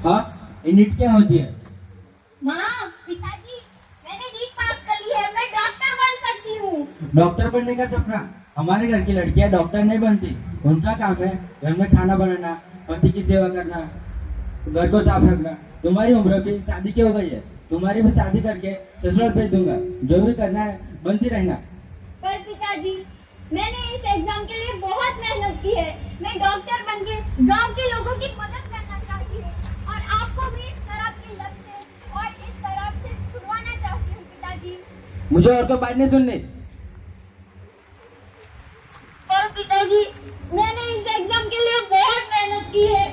हाँ, ये नीट क्या होती है? माँ, पिताजी, मैंने नीट पास कर ली है, मैं डॉक्टर बन सकती हूँ। डॉक्टर बनने का सपना? हमारे घर की लड़कियां डॉक्टर नहीं बनती। उनका काम है घर में खाना बनाना, पति की सेवा करना, घर को साफ रखना। तुम्हारी उम्र भी शादी की हो गई है, तुम्हारी भी शादी करके ससुराल भेज दूंगा। जो भी करना है बनती रहना। पर पिताजी, मैंने इस एग्जाम के लिए बहुत मेहनत की है। मैं डॉक्टर बन के गाँव के लोगों की मदद करना चाहती हूँ और आपको भी इस शराब की लत से और इस शराब से छुड़वाना चाहती हूँ पिताजी। मुझे और कोई बात नहीं सुननी। पर पिताजी, मैंने इस एग्जाम के लिए बहुत मेहनत की है।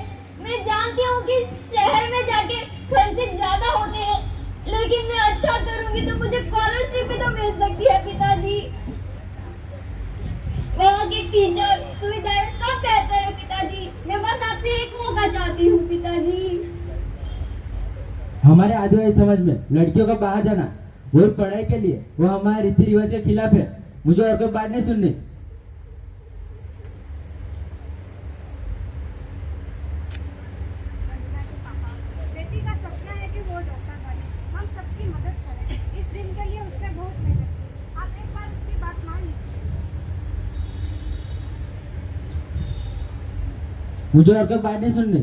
मैं जानती हूँ कि शहर में जाके खर्चे ज्यादा होते हैं, लेकिन मैं अच्छा करूंगी तो मुझे स्कॉलरशिप भी तो मिल सकती है पिताजी। वहाँ के टीचर, सुविधाएं सब बेहतर है पिताजी। मैं बस आपसे एक मौका चाहती हूँ पिताजी। हमारे आदिवासी समाज में लड़कियों का बाहर जाना वो पढ़ाई के लिए, वो हमारे रीति रिवाज के खिलाफ है। मुझे और कोई बात नहीं सुननी। बेटी का सपना है कि वो डॉक्टर बने, हम सबकी मदद करें। इस दिन के लिए उसने बहुत मेहनत की, आप एक बार उसकी बात मान लीजिए। मुझे और कोई बात नहीं सुननी।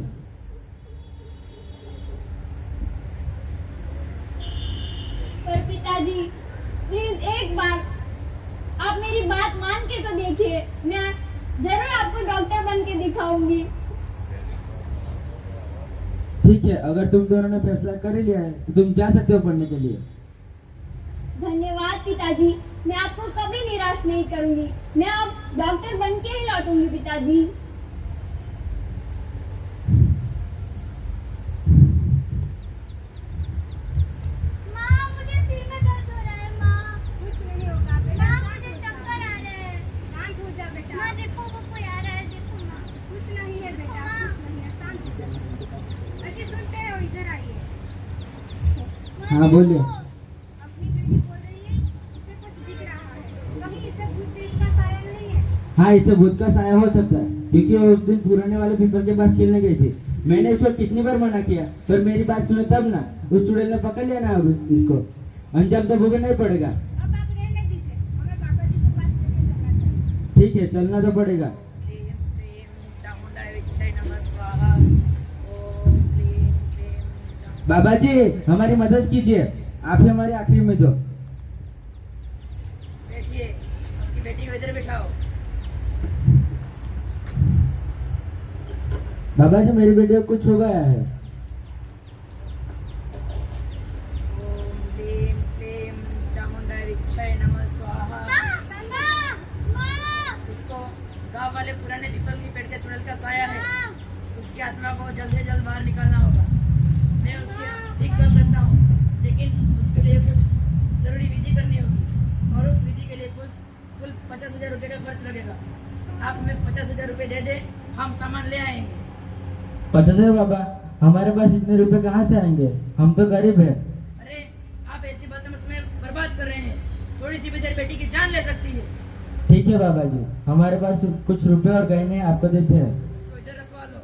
पर पिताजी, प्लीज एक बार आप मेरी बात मान के तो देखिए। मैं जरूर आपको डॉक्टर बन के दिखाऊंगी। ठीक है, अगर तुम दोनों ने फैसला कर ही लिया है तो तुम जा सकते हो पढ़ने के लिए। धन्यवाद पिताजी, मैं आपको कभी निराश नहीं करूंगी। मैं अब डॉक्टर बन के ही लौटूंगी पिताजी। माँ, मुझे सिर में दर्द हो रहा है। माँ, कुछ नहीं होगा बेटा, माँ, शांत मुझे हो जाओ। चक्कर आ रहे हैं। शांत हो जा बेटा। माँ देखो, वो कोई आ रहा है, देखो माँ। कुछ नहीं है बेटा, कुछ नहीं है, शांत हो जाओ। अच्छी सुनते हो, इधर आइए। माँ, हाँ, देखो। बोलिए। अपनी बेटी बोल रही है इसे कुछ दिख रहा है, कहीं इसे भूत प्रेत का साया नहीं है? हाँ, इसे भूत का साया हो सकता है, क्योंकि वो उस दिन पुराने वाले पीपल के पास खेलने गई थी। मैंने इसको कितनी बार मना किया, पर मेरी बात सुने तब ना। उस चुड़ैल ने पकड़ लिया ना, अब इसको अंजाम तो भुगतना ही पड़ेगा। अब आप रहने दीजिए, हमें बाबा जी के पास लेके जाना चाहिए। ठीक है, चलना तो पड़ेगा। क्लीं क्लीं चामुंडाय विच्छय नमः स्वाहा। ओम क्लीं क्लीं चामुंडाय। बाबा जी, हमारी मदद कीजिए, आप ही हमारी आखिरी में दो। बैठिए, आपकी बेटी को इधर बिठाओ। बाबा जी, मेरी बेटी को कुछ हो गया है। ओम क्लीं क्लीं चामुंडाय विच्छय नमः स्वाहा। इसको गांव वाले पुराने पीपल की पेड़ के चुड़ैल का साया है, उसकी आत्मा को जल्द से जल्द बाहर निकालना होगा। मैं उसके ठीक कर सकता हूँ, लेकिन उसके लिए कुछ जरूरी विधि करनी होगी और उस विधि के लिए कुल 50,000 रुपये का खर्च लगेगा। आप हमें 50,000 रुपये दे दे, हम सामान ले आएंगे। 50,000? बाबा, हमारे पास इतने रुपए कहाँ से आएंगे? हम तो गरीब है। अरे, आप ऐसी बातों में समय बर्बाद कर रहे हैं। थोड़ी सी भी देर बेटी की जान ले सकती है। ठीक है बाबा जी, हमारे पास कुछ रुपए और गहने आपको देते हैं। उसको इधर रखवा लो।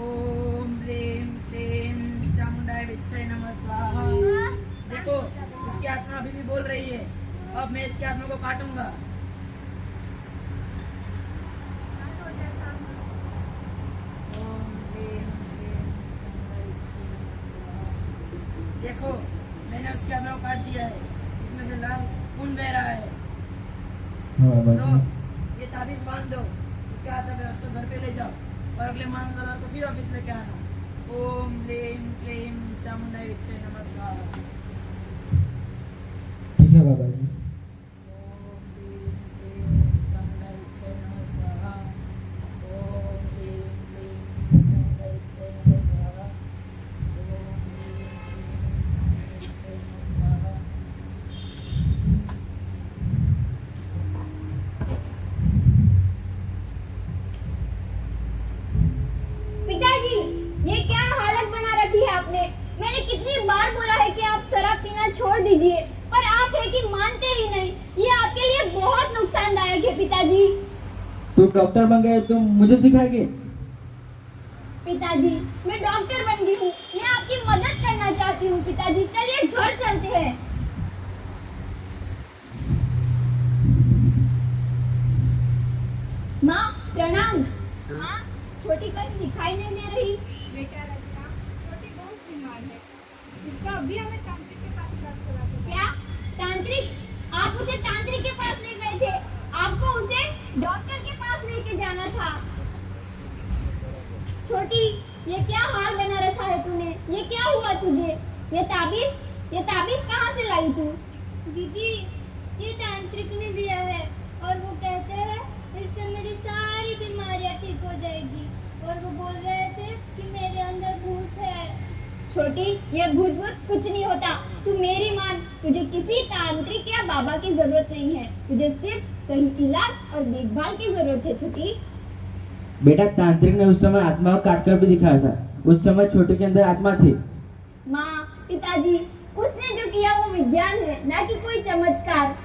ओम क्लीं क्लीं चामुंडाय विच्छय नमः स्वाहा। देखो, इसकी आत्मा अभी भी बोल रही है। अब मैं इसकी आत्मा को काटूंगा। ओम क्लीं क्लीं चामुंडाय विच्छय नमः स्वाहा। देखो, मैंने उसकी आत्मा को काट दिया है। इसमें से लाल खून बह रहा है। हाँ बाबा लो, जी। ये ताबीज बांध दो, इसके हाथ में उसको घर पे ले जाओ और अगले मंगलवार को फिर ऑफिस लेके आना। ओम क्लीं क्लीं चामुंडाय विच्छय नमः स्वाहा। ठीक है बाबा जी। ओम क्लीं क्लीं चामुंडाय विच्छय नमः स्वाहा। ओम क्लीं क्लीं चामुंडाय विच्छय नमः स्वाहा। ओम क्लीं क्लीं चामुंडाय विच्छय नमः स्वाहा। पिताजी, ये क्या हालत बना रखी है आपने। मैंने कितनी बार बोला है कि आप शराब पीना छोड़ दीजिए, पर आप है कि मानते ही नहीं। ये आपके लिए बहुत नुकसानदायक है पिताजी। तू डॉक्टर बन गए तुम मुझे सिखाएगी? पिताजी, मैं डॉक्टर बन गई हूँ, मैं आपकी मदद करना चाहती हूँ। पिताजी चलिए घर चलते हैं। माँ प्रणाम। माँ, छोटी कहीं दिखाई नहीं दे रही। बेटा रचना, छोटी बहुत बीमार है। इसका अभी हमें तांत्रिक के पास इलाज करा दो। क्या तांत्रिक? आप उसे तांत्रिक के पास ले गए थे, आपको उसे डॉक्टर के पास लेके जाना था। छोटी, ये क्या हाल बना रखा है तूने? ये क्या हुआ तुझे? ये ताबीज कहाँ से लाई तू? दीदी, ये तांत्रिक ने दिया है और वो कहते हैं इससे मेरी सारी बीमारियां ठीक हो जाएगी। और वो बोल रहे थे कि मेरे अंदर भूत है। छोटी, ये भूत कुछ नहीं होता। तू मेरी मान, तुझे किसी तांत्रिक या बाबा की जरूरत नहीं है। तुझे सिर्फ सही इलाज और देखभाल की जरूरत है। छोटी, बेटा तांत्रिक ने उस समय आत्मा को काट कर भी दिखाया था। उस समय छोटे के अंदर आत्मा थी। माँ, पिताजी, उसने जो किया वो विज्ञान है, ना कि कोई चमत्कार।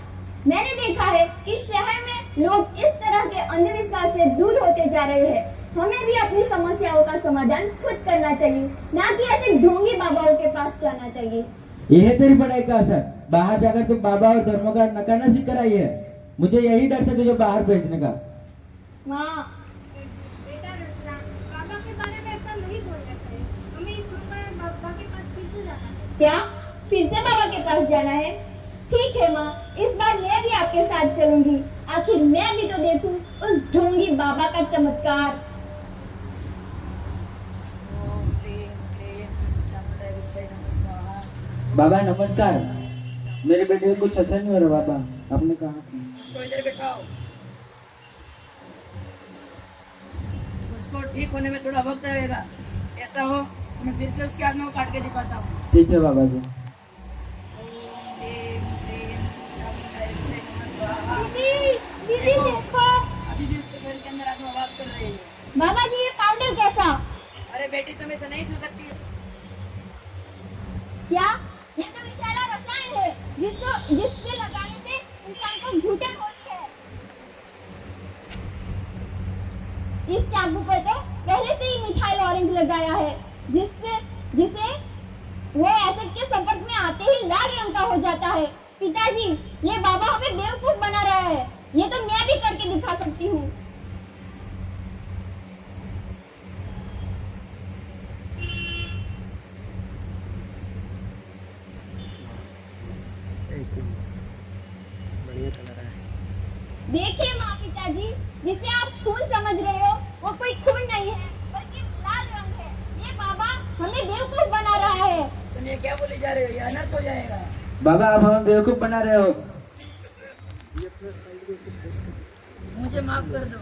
मैंने देखा है कि शहर में लोग इस तरह के अंधविश्वास से दूर होते जा रहे हैं। हमें भी अपनी समस्याओं का समाधान खुद करना चाहिए, ना कि ऐसे ढोंगी बाबाओं के पास जाना चाहिए। यह है तेरी पढ़ाई का असर। बाहर जाकर तू बाबा और धर्मों का नकारना सीख कर आई है। मुझे यही डर था तुझे बाहर भेजने का। माँ, बेटा रचना, बाबा के बारे में ऐसा नहीं बोलना चाहिए। हमें इस समय बाबा के पास फिर से जाना है। क्या फिर से बाबा के पास जाना है? ठीक है माँ, इस बार मैं भी आपके साथ चलूंगी। आखिर मैं भी तो देखूं उस ढोंगी बाबा का चमत्कार। ओम क्लीम क्लीम चामुंडा विच्छय नमः स्वाहा। बाबा नमस्कार। मेरे बेटे को कुछ असर नहीं हो रहा बाबा, आपने कहा था। उसको इधर बिठाओ। उसको ठीक होने में थोड़ा वक्त लगेगा। ऐसा हो तो मैं फिर से उसके आत्मा को काट के दिखाता हूँ। ठीक है बाबा जी। ओम क्लीम क्लीम चामुंडा विच्छय नमः स्वाहा। दीदी देखो। अभी भी उसके शरीर के अंदर आत्मा वास कर रही है। बाबा जी, ये पाउडर कैसा? अरे बेटी तुम इसे नहीं छू सकती। क्या ये तो विषैला रसायन है जिससे लगाने से इंसान को घुटन होती है। इस चाकू पर तो पहले से ही मिथाइल ऑरेंज लगाया है, जिसे वो एसिड के संपर्क में आते ही लाल रंग का हो जाता है। पिताजी, ये बाबा हमें बेवकूफ बना रहा है। ये तो मैं भी करके दिखा सकती हूँ। देखिए माँ, पिताजी, जिसे आप खून समझ रहे हो वो कोई खून नहीं है, बल्कि लाल रंग है। ये बाबा हमें बेवकूफ बना रहा है। तुम ये क्या बोली जा रहे हो? ये अनर्थ हो जाएगा। बाबा आप हमें बेवकूफ बना रहे हो। मुझे माफ कर दो,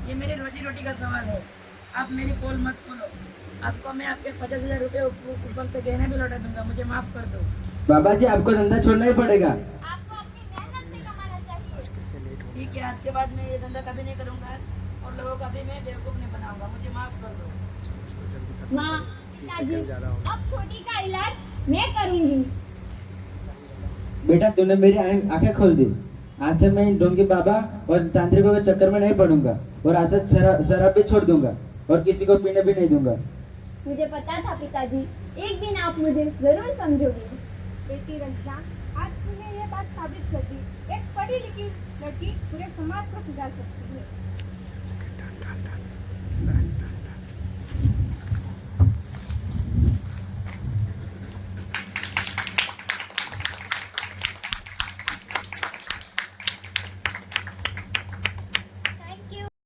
ये मेरी रोजी रोटी का सवाल है। आप मेरी पोल मत खोलो। आपको मैं आपके 50,000 रुपये ऊपर से गहने भी लौटा दूंगा। मुझे माफ कर दो। बाबा जी आपको धंधा छोड़ना ही पड़ेगा। आपको अपनी मेहनत से कमाना चाहिए। ठीक है, आज के बाद मैं ये धंधा कभी नहीं करूंगा और लोगों का भी मैं बेवकूफ नहीं बनाऊंगा। मुझे माफ कर दो। माँ, पिताजी, अब छोटी का इलाज मैं करूंगी। बेटा तूने मेरी आंखें खोल दी। आज से मैं इन ढोंगी बाबा और तांत्रिकों के चक्कर में नहीं पड़ूंगा और आज से शराब भी छोड़ दूंगा और किसी को पीने भी नहीं दूंगा। मुझे पता था पिताजी, एक दिन आप मुझे जरूर समझोगे। बेटी रंजना, आज तूने ये बात साबित कर दी। एक पढ़ी लिखी लड़की पूरे समाज को सुधार सकती है।